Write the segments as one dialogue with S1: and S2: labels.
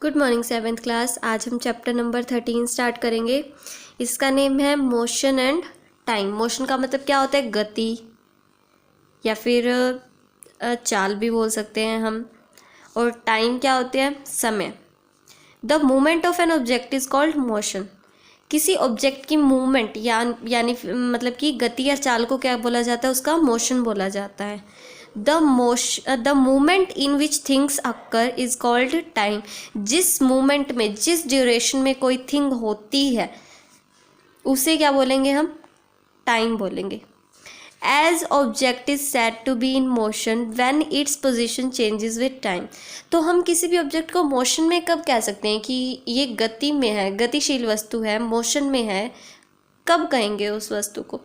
S1: Good morning seventh class. आज हम chapter number 13 start करेंगे। इसका नेम है मोशन एंड टाइम। मोशन का मतलब क्या होता है? गति या फिर चाल भी बोल सकते हैं हम। और टाइम क्या होते हैं? समय। The movement of an object is called motion. किसी ऑब्जेक्ट की मूवमेंट यानी मतलब कि गति या चाल को क्या बोला जाता है? उसका मोशन बोला जाता है। The movement in which things occur is called time. जिस मूवमेंट में, जिस ड्यूरेशन में कोई थिंग होती है उसे क्या बोलेंगे हम? टाइम बोलेंगे। As object is said to be in motion when its position changes with time. तो हम किसी भी ऑब्जेक्ट को मोशन में कब कह सकते हैं कि ये गति में है, गतिशील वस्तु है, मोशन में है? कब कहेंगे उस वस्तु को?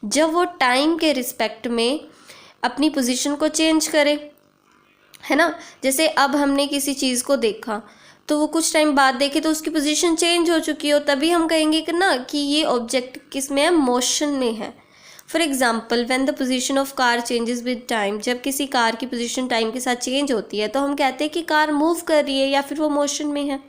S1: जब वो टाइम के रिस्पेक्ट में अपनी पोजीशन को चेंज करे, है ना। जैसे अब हमने किसी चीज़ को देखा तो वो कुछ टाइम बाद देखे तो उसकी पोजीशन चेंज हो चुकी हो, तभी हम कहेंगे कि ना कि ये ऑब्जेक्ट किस में है? मोशन में है। For example, when the position of car changes with time. जब किसी कार की पोजीशन टाइम के साथ चेंज होती है तो हम कहते हैं कि कार मूव कर रही है या फिर वो मोशन में है।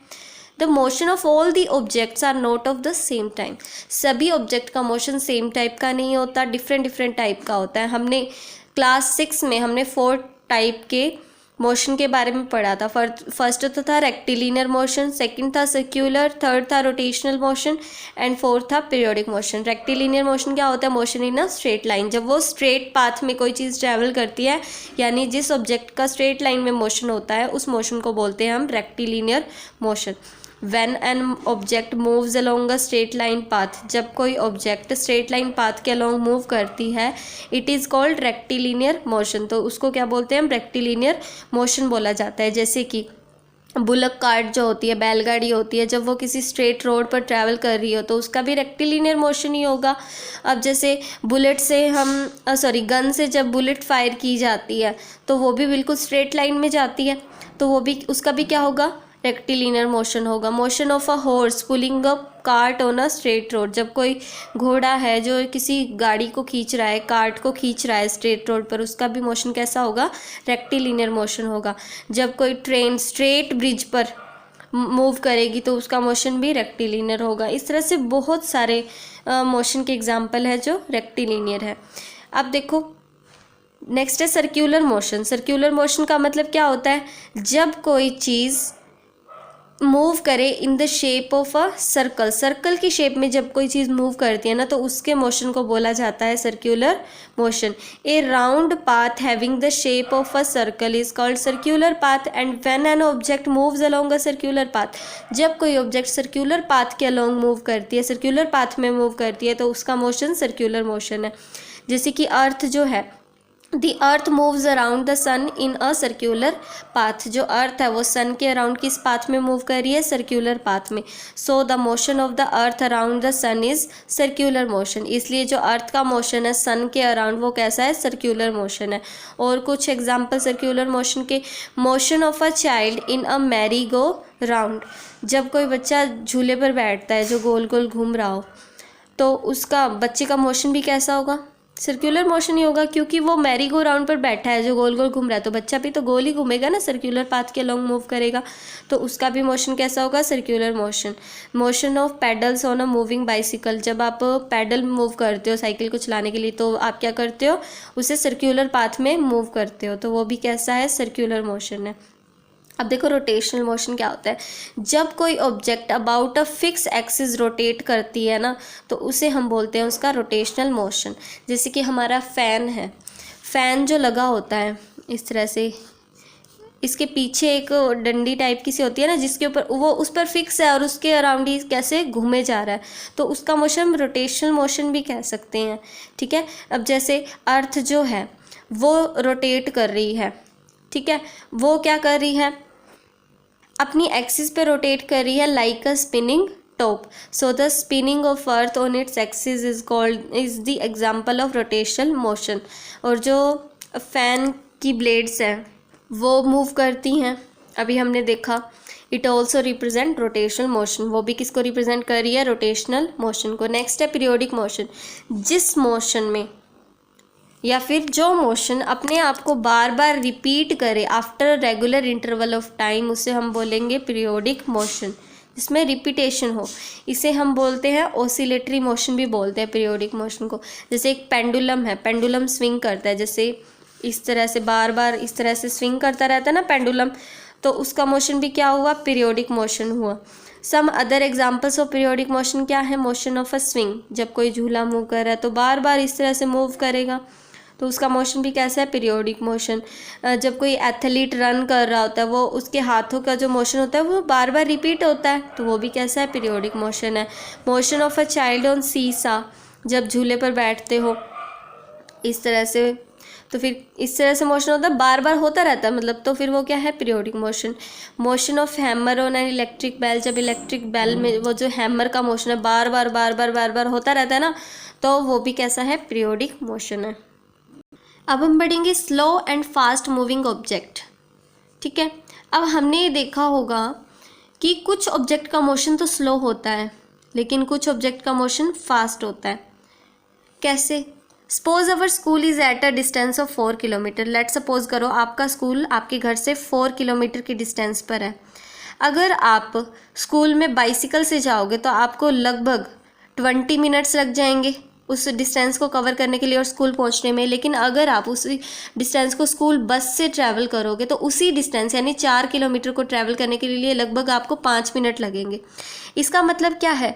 S1: The motion of all the objects are not of the same time. सभी ऑब्जेक्ट का मोशन सेम टाइप का नहीं होता, डिफरेंट डिफरेंट टाइप का होता है। हमने क्लास 6 में हमने 4 टाइप के मोशन के बारे में पढ़ा था। फर्स्ट तो था रेक्टिलिनियर मोशन, सेकंड था सर्क्यूलर, थर्ड था रोटेशनल मोशन एंड फोर्थ था पीरियोडिक मोशन। रेक्टिलिनियर मोशन क्या होता है? Motion in a straight line. जब वो स्ट्रेट पाथ में कोई चीज़ ट्रैवल करती है, यानी जिस ऑब्जेक्ट का स्ट्रेट लाइन में मोशन होता है, उस मोशन को बोलते हैं हम rectilinear motion. When an object moves along a straight line path, जब कोई ऑब्जेक्ट स्ट्रेट लाइन पाथ के अलॉन्ग मूव करती है, it is called rectilinear motion. तो उसको क्या बोलते हैं हम? रेक्टिलिनियर मोशन बोला जाता है। जैसे कि बुलक कार्ट जो होती है, बैलगाड़ी होती है, जब वो किसी स्ट्रेट रोड पर ट्रैवल कर रही हो तो उसका भी रेक्टिलिनियर मोशन ही होगा। अब जैसे बुलेट से गन से जब बुलेट फायर की जाती है तो वो भी बिल्कुल स्ट्रेट लाइन में जाती है, तो वो भी, उसका भी क्या होगा? रेक्टिलिनियर मोशन होगा। Motion of a horse pulling a cart on a straight road. जब कोई घोड़ा है जो किसी गाड़ी को खींच रहा है, कार्ट को खींच रहा है स्ट्रेट रोड पर, उसका भी मोशन कैसा होगा? रेक्टिलिनियर मोशन होगा। जब कोई ट्रेन स्ट्रेट ब्रिज पर मूव करेगी तो उसका मोशन भी रेक्टिलिनियर होगा। इस तरह से बहुत सारे मोशन के एग्जाम्पल है जो रेक्टिलिनियर है। अब देखो, नेक्स्ट है सर्क्यूलर मोशन। सर्क्यूलर मोशन का मतलब क्या होता है? जब कोई चीज़ मूव करे in the shape of a circle. Circle की शेप में जब कोई चीज़ मूव करती है ना तो उसके मोशन को बोला जाता है circular motion. A round path having the shape of a circle is called circular path and when an object moves along a circular path. जब कोई ऑब्जेक्ट सर्क्यूलर पाथ के अलोंग मूव करती है, सर्क्यूलर पाथ में move करती है, तो उसका मोशन सर्क्यूलर मोशन है। जैसे कि अर्थ जो है, the earth moves around the sun in a circular path. जो अर्थ है वो सन के अराउंड किस पाथ में मूव कर रही है? सर्क्यूलर पाथ में। So the motion of the earth around the sun is circular motion. इसलिए जो अर्थ का मोशन है सन के अराउंड वो कैसा है? सर्क्यूलर मोशन है। और कुछ एग्जाम्पल सर्क्यूलर मोशन के, motion of a child in a merry go round. जब कोई बच्चा झूले पर बैठता है जो गोल गोल घूम रहा हो, तो उसका, बच्चे का मोशन भी कैसा होगा? सर्क्यूलर मोशन ही होगा, क्योंकि वो मैरी गो राउंड पर बैठा है जो गोल गोल घूम रहा है, तो बच्चा भी तो गोल ही घूमेगा ना, सर्क्यूलर पाथ के लॉन्ग मूव करेगा, तो उसका भी मोशन कैसा होगा? Circular motion. Motion of paddles on a moving bicycle. जब आप पैडल मूव करते हो साइकिल को चलाने के लिए तो आप क्या करते हो? उसे सर्क्यूलर पाथ में मूव करते हो, तो वो भी कैसा है? सर्क्यूलर मोशन है। अब देखो रोटेशनल मोशन क्या होता है? जब कोई object about a fix axis rotate करती है ना तो उसे हम बोलते हैं उसका रोटेशनल मोशन। जैसे कि हमारा फ़ैन है, फ़ैन जो लगा होता है इस तरह से, इसके पीछे एक डंडी टाइप की सी होती है ना जिसके ऊपर वो, उस पर फिक्स है और उसके अराउंड ही कैसे घूमे जा रहा है, तो उसका मोशन हम रोटेशनल मोशन भी कह सकते हैं। ठीक है। अब जैसे अर्थ जो है वो रोटेट कर रही है, ठीक है, वो क्या कर रही है? अपनी एक्सिस पे रोटेट कर रही है like a spinning top. So the spinning of earth on its axis is the example of rotational motion. और जो फैन की ब्लेड्स हैं वो मूव करती हैं, अभी हमने देखा। It also represent rotational motion. वो भी किसको रिप्रेजेंट कर रही है? रोटेशनल मोशन को। नेक्स्ट है पीरियोडिक मोशन। जिस मोशन में या फिर जो मोशन अपने आप को बार बार रिपीट करे after regular interval of time, उसे हम बोलेंगे पीरियोडिक मोशन, जिसमें रिपीटेशन हो। इसे हम बोलते हैं ऑसिलेटरी मोशन भी बोलते हैं पीरियोडिक मोशन को। जैसे एक पेंडुलम है, पेंडुलम स्विंग करता है, जैसे इस तरह से बार बार इस तरह से स्विंग करता रहता है ना पेंडुलम, तो उसका मोशन भी क्या हुआ, पीरियोडिक मोशन हुआ। Some other examples of periodic motion क्या है, मोशन ऑफ अ स्विंग, जब कोई झूला मूव कर रहा है तो बार बार इस तरह से मूव करेगा, तो उसका मोशन भी कैसा है, पीरियोडिक मोशन। जब कोई एथलीट रन कर रहा होता है, वो उसके हाथों का जो मोशन होता है वो बार बार रिपीट होता है, तो वो भी कैसा है, पीरियोडिक मोशन है। Motion of a child on सीसा, जब झूले पर बैठते हो इस तरह से, तो फिर इस तरह से मोशन होता है, बार बार होता रहता है मतलब, तो फिर वो क्या है, periodic motion. Motion of hammer on an electric bell, जब इलेक्ट्रिक बेल में वो जो हैमर का मोशन है बार बार बार बार बार बार होता रहता है ना, तो वो भी कैसा है, पीरियोडिक मोशन है। अब हम बढ़ेंगे slow and fast moving object. ठीक है, अब हमने ये देखा होगा कि कुछ ऑब्जेक्ट का मोशन तो स्लो होता है, लेकिन कुछ ऑब्जेक्ट का मोशन फास्ट होता है। कैसे? Suppose our school is at a distance of 4 kilometre. Let suppose करो आपका स्कूल आपके घर से 4 किलोमीटर की डिस्टेंस पर है। अगर आप स्कूल में बाइसिकल से जाओगे तो आपको लगभग 20 मिनट्स लग जाएंगे उस डिस्टेंस को कवर करने के लिए और स्कूल पहुंचने में। लेकिन अगर आप उसी डिस्टेंस को स्कूल बस से ट्रैवल करोगे तो उसी डिस्टेंस यानी 4 किलोमीटर को ट्रैवल करने के लिए लगभग आपको 5 मिनट लगेंगे। इसका मतलब क्या है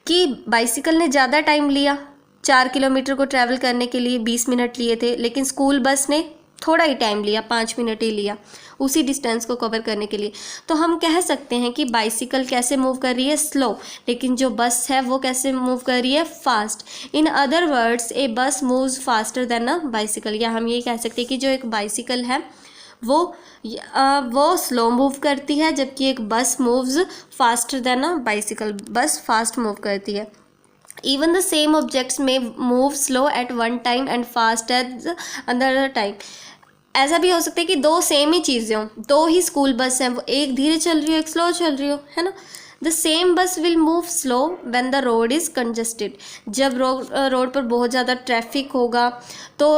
S1: कि बाइसिकल ने ज़्यादा टाइम लिया, 4 किलोमीटर को ट्रैवल करने के लिए 20 मिनट लिए थे, लेकिन स्कूल बस ने थोड़ा ही टाइम लिया, 5 मिनट ही लिया उसी डिस्टेंस को कवर करने के लिए। तो हम कह सकते हैं कि बाइसिकल कैसे मूव कर रही है, स्लो, लेकिन जो बस है वो कैसे मूव कर रही है, फास्ट। इन अदर वर्ड्स ए बस moves faster than a bicycle, या हम ये कह सकते हैं कि जो एक बाइसिकल है वो स्लो मूव करती है, जबकि एक बस moves faster than a bicycle, बस फास्ट मूव करती है। Even the same objects may move slow at one time and fast at another time. ऐसा भी हो सकता है कि दो सेम ही चीज़ें हों, दो ही स्कूल बस हैं, वो एक धीरे चल रही हो एक स्लो चल रही हो, है ना। द सेम बस will move slow when the road is congested. जब रोड पर बहुत ज़्यादा ट्रैफिक होगा तो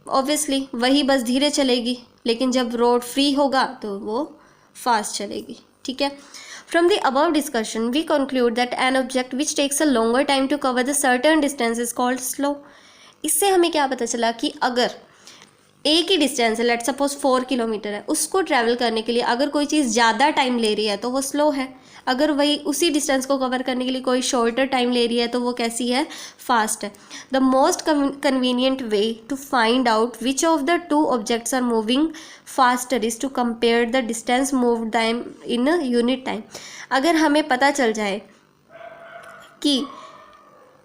S1: ऑब्वियसली वही बस धीरे चलेगी, लेकिन जब रोड फ्री होगा तो वो फास्ट चलेगी। ठीक है। From the above discussion, we conclude that an object which takes a longer time to cover the certain distance is called slow. इससे हमें क्या पता चला कि अगर एक ही डिस्टेंस है, लेट सपोज 4 किलोमीटर है, उसको ट्रैवल करने के लिए अगर कोई चीज़ ज़्यादा टाइम ले रही है तो वो स्लो है। अगर वही उसी डिस्टेंस को कवर करने के लिए कोई शॉर्टर टाइम ले रही है तो वो कैसी है, फास्ट है। The most convenient way to find out which of the two objects are moving faster is to compare the distance moved time in unit time. अगर हमें पता चल जाए कि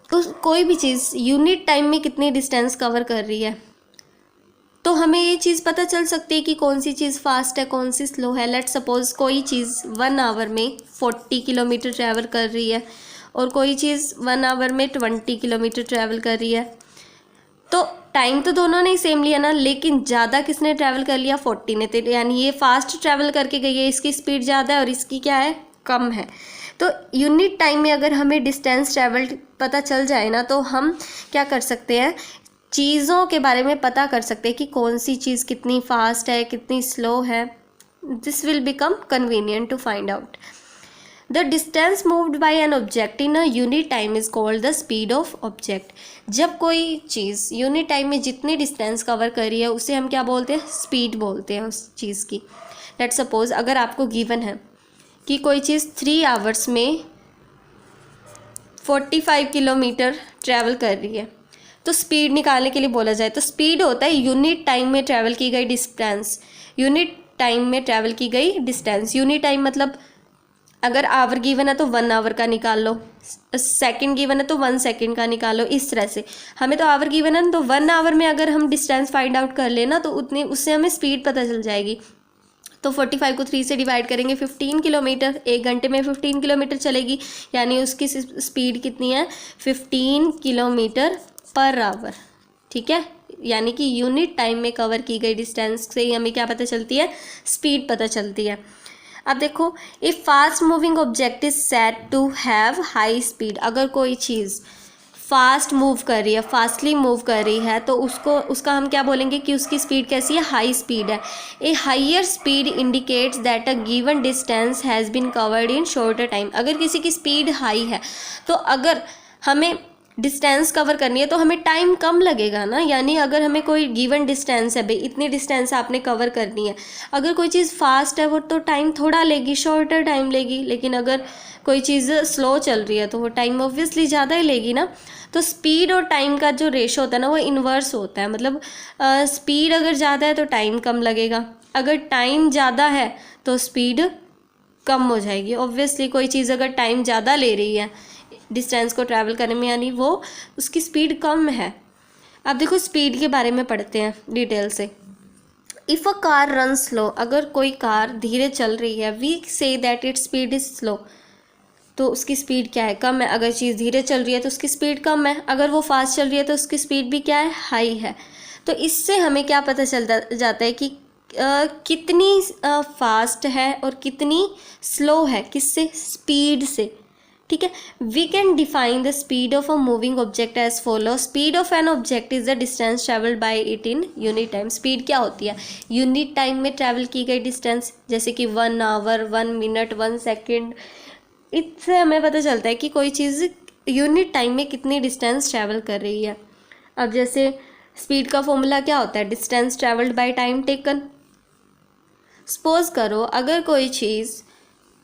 S1: कोई भी चीज़ यूनिट टाइम में कितनी डिस्टेंस कवर कर रही है, तो हमें ये चीज़ पता चल सकती है कि कौन सी चीज़ फास्ट है कौन सी स्लो है। लेट सपोज कोई चीज़ 1 आवर में 40 किलोमीटर ट्रैवल कर रही है और कोई चीज़ 1 आवर में 20 किलोमीटर ट्रैवल कर रही है, तो टाइम तो दोनों ने ही सेम लिया ना, लेकिन ज़्यादा किसने ट्रैवल कर लिया, 40 ने। तो यानी ये फास्ट ट्रैवल करके गई है, इसकी स्पीड ज़्यादा है और इसकी क्या है, कम है। तो यूनिट टाइम में अगर हमें डिस्टेंस ट्रैवल पता चल जाए ना, तो हम क्या कर सकते हैं, चीज़ों के बारे में पता कर सकते हैं कि कौन सी चीज़ कितनी फास्ट है कितनी स्लो है। This will become convenient to find out. The distance moved by an object in a unit time is called the speed of object. जब कोई चीज़ यूनिट टाइम में जितनी डिस्टेंस कवर कर रही है उसे हम क्या बोलते हैं, स्पीड बोलते हैं उस चीज़ की। लेट सपोज अगर आपको गिवन है कि कोई चीज़ 3 आवर्स में 45 किलोमीटर ट्रैवल कर रही है, तो स्पीड निकालने के लिए बोला जाए तो स्पीड होता है यूनिट टाइम में ट्रैवल की गई डिस्टेंस। यूनिट टाइम में ट्रैवल की गई डिस्टेंस, यूनिट टाइम मतलब अगर आवर गिवन है तो 1 आवर का निकाल लो, सेकंड गिवन है तो 1 सेकंड का निकाल लो। इस तरह से हमें तो आवर गिवन है तो 1 आवर में अगर हम डिस्टेंस फाइंड आउट कर लेना तो उतनी उससे हमें स्पीड पता चल जाएगी। तो 45 को 3 से डिवाइड करेंगे, 15 किलोमीटर, 1 घंटे में 15 किलोमीटर चलेगी, यानी उसकी स्पीड कितनी है, 15 किलोमीटर पर आवर। ठीक है, यानी कि यूनिट टाइम में कवर की गई डिस्टेंस से ही हमें क्या पता चलती है, स्पीड पता चलती है। अब देखो, if fast moving object is said to have high speed, अगर कोई चीज़ फास्ट मूव कर रही है, फास्टली मूव कर रही है, तो उसका हम क्या बोलेंगे कि उसकी स्पीड कैसी है, हाई स्पीड है। A higher speed indicates that a given distance has been covered in shorter time. अगर किसी की स्पीड हाई है तो अगर हमें डिस्टेंस कवर करनी है तो हमें टाइम कम लगेगा ना, यानी अगर हमें कोई गिवन डिस्टेंस है, भाई इतनी डिस्टेंस आपने कवर करनी है, अगर कोई चीज़ फास्ट है वो तो टाइम थोड़ा लेगी, शॉर्टर टाइम लेगी, लेकिन अगर कोई चीज़ स्लो चल रही है तो वो टाइम ऑब्वियसली ज़्यादा ही लेगी ना। तो स्पीड और टाइम का जो रेशो होता है ना वो इन्वर्स होता है, मतलब स्पीड अगर ज़्यादा है तो टाइम कम लगेगा, अगर टाइम ज़्यादा है तो स्पीड कम हो जाएगी। ऑब्वियसली कोई चीज़ अगर टाइम ज़्यादा ले रही है डिस्टेंस को ट्रैवल करने में, यानी वो उसकी स्पीड कम है। अब देखो स्पीड के बारे में पढ़ते हैं डिटेल से। If a car run slow, अगर कोई कार धीरे चल रही है, we say that its speed is slow, तो उसकी स्पीड क्या है, कम है। अगर चीज़ धीरे चल रही है तो उसकी स्पीड कम है, अगर वो फास्ट चल रही है तो उसकी स्पीड भी क्या है, हाई है। तो इससे हमें क्या पता चल जाता है कि कितनी फास्ट है और कितनी स्लो है, किससे, स्पीड से। ठीक है, we can define the speed of a moving object as follow. Speed of an object is the distance travelled by it in unit time. Speed क्या होती है, यूनिट टाइम में ट्रैवल की गई डिस्टेंस, जैसे कि 1 आवर, 1 मिनट, 1 सेकेंड। इससे हमें पता चलता है कि कोई चीज़ यूनिट टाइम में कितनी डिस्टेंस ट्रैवल कर रही है। अब जैसे स्पीड का फॉर्मूला क्या होता है, distance travelled by time taken. Suppose करो अगर कोई चीज़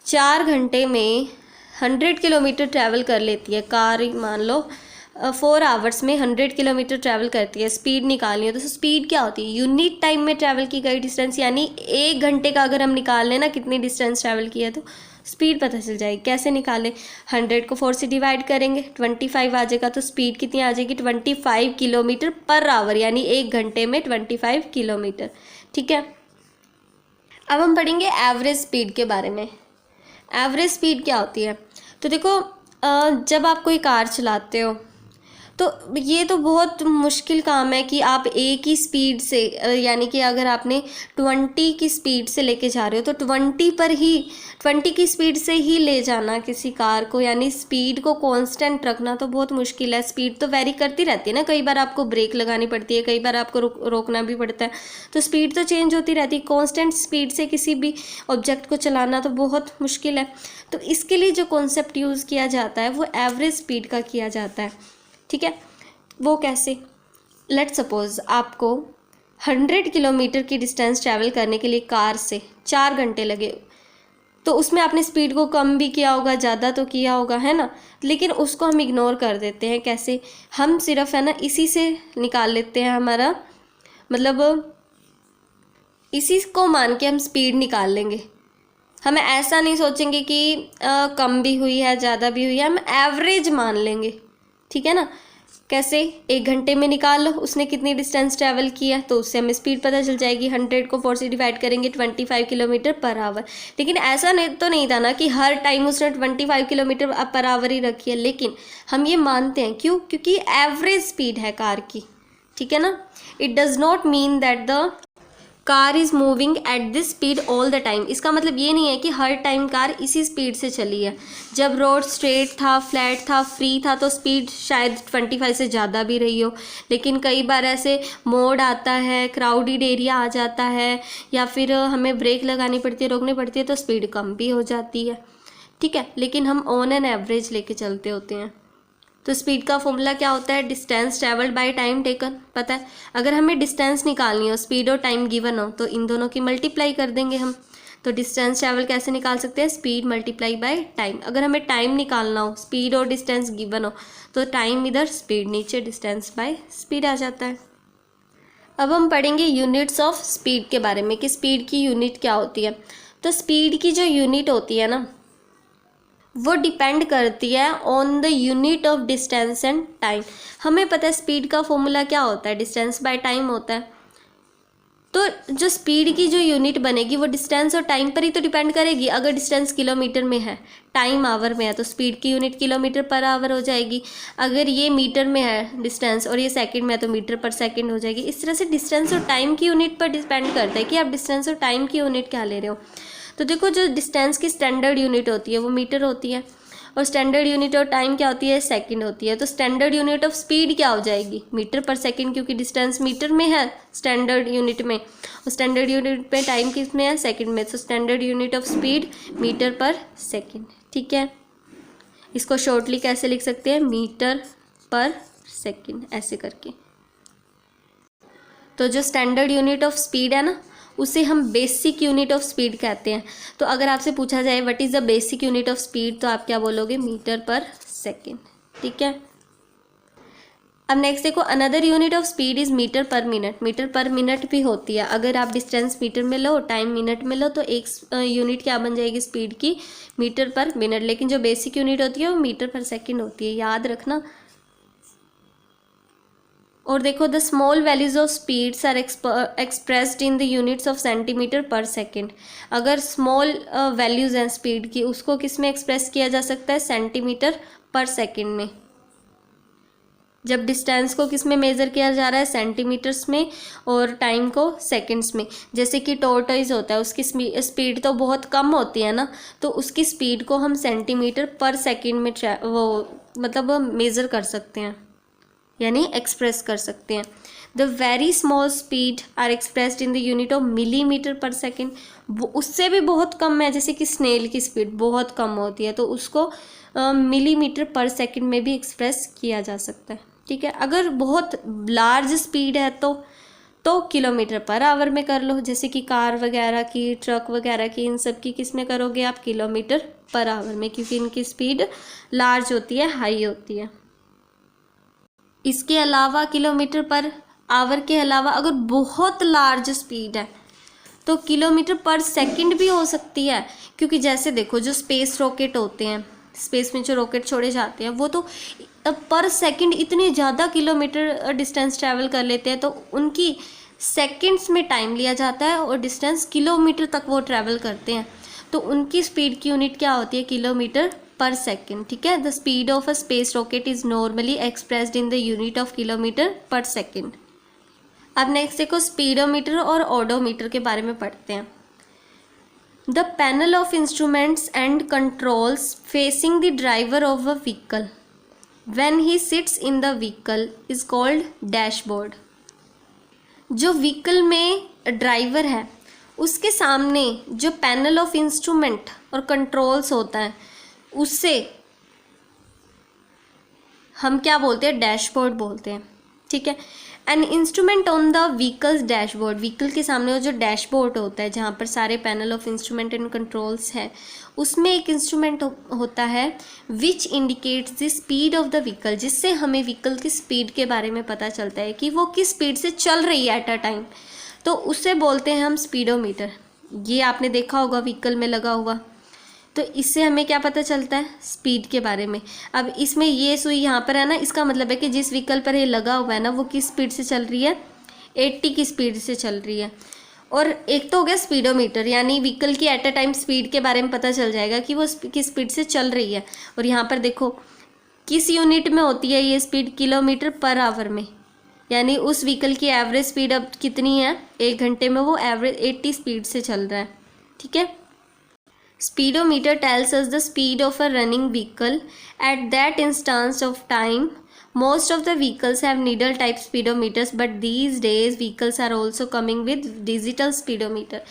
S1: 4 घंटे में 100 किलोमीटर ट्रैवल कर लेती है, कार मान लो 4 आवर्स में 100 किलोमीटर ट्रैवल करती है, स्पीड निकालनी है, तो स्पीड क्या होती है, यूनिट टाइम में ट्रैवल की गई डिस्टेंस, यानी 1 घंटे का अगर हम निकाल लें ना कितनी डिस्टेंस ट्रैवल की है तो स्पीड पता चल जाएगी। कैसे निकालें, 100 को 4 से डिवाइड करेंगे, 25 आ जाएगा, तो स्पीड कितनी आ जाएगी, 25 किलोमीटर पर आवर, यानी 1 घंटे में 25 किलोमीटर। ठीक है, अब हम पढ़ेंगे एवरेज स्पीड के बारे में। एवरेज स्पीड क्या होती है, तो देखो जब आप कोई कार चलाते हो तो ये तो बहुत मुश्किल काम है कि आप एक ही स्पीड से, यानी कि अगर आपने 20 की स्पीड से लेके जा रहे हो तो 20 की स्पीड से ही ले जाना किसी कार को, यानी स्पीड को कांस्टेंट रखना तो बहुत मुश्किल है। स्पीड तो वेरी करती रहती है ना, कई बार आपको ब्रेक लगानी पड़ती है, कई बार आपको रोकना भी पड़ता है, तो स्पीड तो चेंज होती रहती है। कांस्टेंट स्पीड से किसी भी ऑब्जेक्ट को चलाना तो बहुत मुश्किल है। तो इसके लिए जो कॉन्सेप्ट यूज़ किया जाता है वो एवरेज स्पीड का किया जाता है। ठीक है, वो कैसे, लेट सपोज आपको 100 किलोमीटर की डिस्टेंस ट्रैवल करने के लिए कार से 4 घंटे लगे, तो उसमें आपने स्पीड को कम भी किया होगा, ज़्यादा तो किया होगा, है ना, लेकिन उसको हम इग्नोर कर देते हैं। कैसे, हम सिर्फ है ना इसी से निकाल लेते हैं हमारा, मतलब इसी को मान के हम स्पीड निकाल लेंगे। हमें ऐसा नहीं सोचेंगे कि कम भी हुई है, ज़्यादा भी हुई है, हम एवरेज मान लेंगे। ठीक है ना, कैसे, 1 घंटे में निकाल लो उसने कितनी डिस्टेंस ट्रैवल की है, तो उससे हमें स्पीड पता चल जाएगी। 100 को 4 से डिवाइड करेंगे, 25 किलोमीटर पर आवर। लेकिन ऐसा नहीं था ना कि हर टाइम उसने 25 किलोमीटर पर आवर ही रखी है, लेकिन हम ये मानते हैं, क्यों, क्योंकि एवरेज स्पीड है कार की। ठीक है ना, it does not mean that the car is moving at this speed all the time. इसका मतलब ये नहीं है कि हर टाइम कार इसी स्पीड से चली है। जब रोड स्ट्रेट था, फ्लैट था, फ्री था, तो स्पीड शायद 25 से ज़्यादा भी रही हो, लेकिन कई बार ऐसे मोड़ आता है, क्राउडेड एरिया आ जाता है, या फिर हमें ब्रेक लगानी पड़ती है, रोकनी पड़ती है, तो स्पीड कम भी हो जाती है। ठीक है, लेकिन हम ऑन एन एवरेज लेके चलते होते हैं। तो स्पीड का फॉर्मूला क्या होता है, distance travelled by time taken. पता है, अगर हमें डिस्टेंस निकालनी हो, स्पीड और टाइम गिवन हो, तो इन दोनों की मल्टीप्लाई कर देंगे हम। तो डिस्टेंस ट्रैवल कैसे निकाल सकते हैं, स्पीड मल्टीप्लाई बाय टाइम। अगर हमें टाइम निकालना हो, स्पीड और डिस्टेंस गिवन हो, तो टाइम इधर, स्पीड नीचे, डिस्टेंस बाय स्पीड आ जाता है। अब हम पढ़ेंगे यूनिट्स ऑफ स्पीड के बारे में कि स्पीड की यूनिट क्या होती है। तो स्पीड की जो यूनिट होती है ना, वो डिपेंड करती है on the unit of distance and time. हमें पता है स्पीड का फॉर्मूला क्या होता है, डिस्टेंस बाय टाइम होता है। तो जो स्पीड की जो यूनिट बनेगी वो डिस्टेंस और टाइम पर ही तो डिपेंड करेगी। अगर डिस्टेंस किलोमीटर में है, टाइम आवर में है, तो स्पीड की यूनिट किलोमीटर पर आवर हो जाएगी। अगर ये मीटर में है डिस्टेंस और ये सेकंड में है, तो मीटर पर सेकंड हो जाएगी। इस तरह से डिस्टेंस और टाइम की यूनिट पर डिपेंड करता है कि आप डिस्टेंस और टाइम की यूनिट क्या ले रहे हो। तो देखो, जो डिस्टेंस की स्टैंडर्ड यूनिट होती है वो मीटर होती है, और स्टैंडर्ड यूनिट ऑफ टाइम क्या होती है, सेकंड होती है। तो स्टैंडर्ड यूनिट ऑफ स्पीड क्या हो जाएगी, मीटर पर सेकंड, क्योंकि डिस्टेंस मीटर में है स्टैंडर्ड यूनिट में, और स्टैंडर्ड यूनिट में टाइम किस में है, सेकंड में। तो standard unit of speed metre पर सेकंड। ठीक है, इसको शॉर्टली कैसे लिख सकते हैं, मीटर पर सेकंड, ऐसे करके। तो जो स्टैंडर्ड यूनिट ऑफ स्पीड है ना, उसे हम बेसिक यूनिट ऑफ स्पीड कहते हैं। तो अगर आपसे पूछा जाए what is the basic unit of speed, तो आप क्या बोलोगे, मीटर पर सेकंड। ठीक है, अब नेक्स्ट देखो, another unit of speed is metre per minute. Metre per minute भी होती है, अगर आप डिस्टेंस मीटर में लो, टाइम मिनट में लो, तो एक यूनिट क्या बन जाएगी स्पीड की, मीटर पर मिनट। लेकिन जो बेसिक यूनिट होती है वो मीटर पर सेकेंड होती है, याद रखना। और देखो, the small values of speeds are expressed in the units of centimetre per second. अगर स्मॉल वैल्यूज हैं स्पीड की, उसको किस में एक्सप्रेस किया जा सकता है, सेंटीमीटर पर सेकेंड में। जब डिस्टेंस को किस में मेज़र किया जा रहा है, सेंटीमीटर्स में, और टाइम को सेकंड्स में। जैसे कि टॉर्टोइज होता है, उसकी स्पीड तो बहुत कम होती है ना, तो उसकी स्पीड को हम सेंटीमीटर पर सेकेंड में वो मतलब मेज़र कर सकते हैं, यानी एक्सप्रेस कर सकते हैं। The very small speed are expressed in the unit of millimetre per second. वो उससे भी बहुत कम है, जैसे कि स्नेल की स्पीड बहुत कम होती है, तो उसको मिलीमीटर पर सेकेंड में भी एक्सप्रेस किया जा सकता है। ठीक है, अगर बहुत लार्ज स्पीड है तो किलोमीटर पर आवर में कर लो, जैसे कि कार वगैरह की, ट्रक वगैरह की, इन सब की किस में करोगे आप, किलोमीटर पर आवर में, क्योंकि इनकी स्पीड लार्ज होती है, हाई होती है। इसके अलावा किलोमीटर पर आवर के अलावा अगर बहुत लार्ज स्पीड है तो किलोमीटर पर सेकंड भी हो सकती है, क्योंकि जैसे देखो, जो स्पेस रॉकेट होते हैं, स्पेस में जो रॉकेट छोड़े जाते हैं, वो तो पर सेकंड इतने ज़्यादा किलोमीटर डिस्टेंस ट्रैवल कर लेते हैं, तो उनकी सेकंड्स में टाइम लिया जाता है और डिस्टेंस किलोमीटर तक वो ट्रैवल करते हैं, तो उनकी स्पीड की यूनिट क्या होती है, किलोमीटर पर सेकेंड। ठीक है, the speed of a space rocket is normally expressed in the unit of kilometre पर सेकेंड। अब नेक्स्ट देखो, स्पीडोमीटर और ओडोमीटर के बारे में पढ़ते हैं। The panel of instruments and controls facing the driver of a vehicle when he sits in the vehicle is called dashboard. जो व्हीकल में ड्राइवर है उसके सामने जो पैनल ऑफ इंस्ट्रूमेंट और कंट्रोल्स होता है, उससे हम क्या बोलते हैं, डैशबोर्ड बोलते हैं। ठीक है, an instrument on the vehicles dashboard. Vehicle के सामने वो जो डैशबोर्ड होता है, जहाँ पर सारे panel of instrument and controls है, उसमें एक इंस्ट्रूमेंट होता है which indicates the speed of the vehicle, जिससे हमें व्हीकल की स्पीड के बारे में पता चलता है कि वो किस स्पीड से चल रही है एट अ टाइम, तो उससे बोलते हैं हम स्पीडोमीटर। ये आपने देखा होगा व्हीकल में लगा हुआ, तो इससे हमें क्या पता चलता है, स्पीड के बारे में। अब इसमें ये सुई यहाँ पर है ना, इसका मतलब है कि जिस व्हीकल पर ये लगा हुआ है ना, वो किस स्पीड से चल रही है, 80 की स्पीड से चल रही है। और एक तो हो गया स्पीडोमीटर, यानी व्हीकल की एट अ टाइम स्पीड के बारे में पता चल जाएगा कि वो किस स्पीड से चल रही है। और यहाँ पर देखो किस यूनिट में होती है ये स्पीड, किलोमीटर पर आवर में, यानी उस व्हीकल की एवरेज स्पीड अब कितनी है, 1 घंटे में वो एवरेज 80 स्पीड से चल रहा है। ठीक है, speedometer tells us the speed of a running vehicle at that instance of time. Most of the vehicles have needle type speedometers, but these days vehicles are also coming with digital speedometer.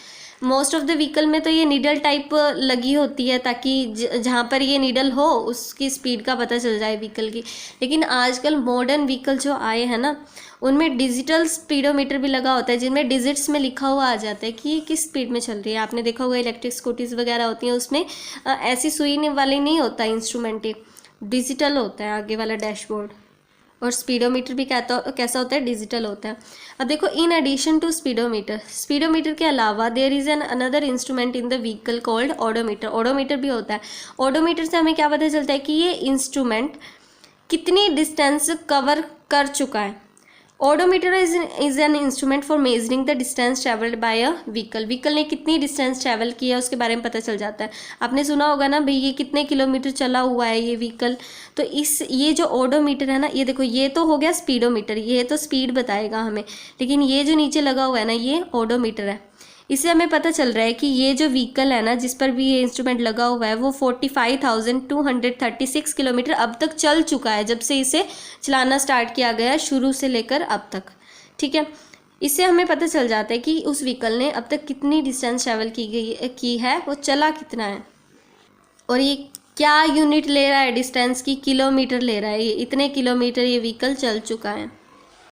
S1: Most of the vehicle में तो ये needle type लगी होती है, ताकि जहाँ पर ये नीडल हो उसकी स्पीड का पता चल जाए व्हीकल की। लेकिन आजकल मॉडर्न व्हीकल जो आए हैं ना, उनमें डिजिटल स्पीडोमीटर भी लगा होता है, जिनमें डिजिट्स में लिखा हुआ आ जाता है कि ये किस स्पीड में चल रही है। आपने देखा होगा इलेक्ट्रिक स्कूटीज़ वगैरह होती हैं, उसमें ऐसी सुई वाली नहीं होता इंस्ट्रूमेंट, डिजिटल होता है आगे वाला डैशबोर्ड। और स्पीडोमीटर भी कैसा होता है, डिजिटल होता है। अब देखो, इन एडिशन टू स्पीडोमीटर के अलावा there is an another instrument in the vehicle called odometer. Odometer भी होता है। ओडोमीटर से हमें क्या पता चलता है कि ये इंस्ट्रूमेंट कितनी डिस्टेंस कवर कर चुका है। Odometer is an instrument for measuring the distance travelled bye a vehicle. Vehicle ने कितनी डिस्टेंस ट्रैवल किया उसके बारे में पता चल जाता है। आपने सुना होगा ना भाई, ये कितने किलोमीटर चला हुआ है ये व्हीकल, तो ये जो ओडोमीटर है ना, ये देखो, ये तो हो गया स्पीडोमीटर, ये तो स्पीड बताएगा हमें, लेकिन ये जो नीचे लगा हुआ है ना, ये ओडोमीटर है। इससे हमें पता चल रहा है कि ये जो व्हीकल है ना, जिस पर भी ये इंस्ट्रूमेंट लगा हुआ है, वो 45,236 किलोमीटर अब तक चल चुका है, जब से इसे चलाना स्टार्ट किया गया शुरू से लेकर अब तक। ठीक है, इससे हमें पता चल जाता है कि उस व्हीकल ने अब तक कितनी डिस्टेंस ट्रैवल की है, वो चला कितना है। और ये क्या यूनिट ले रहा है डिस्टेंस की, किलोमीटर ले रहा है, ये इतने किलोमीटर ये व्हीकल चल चुका है।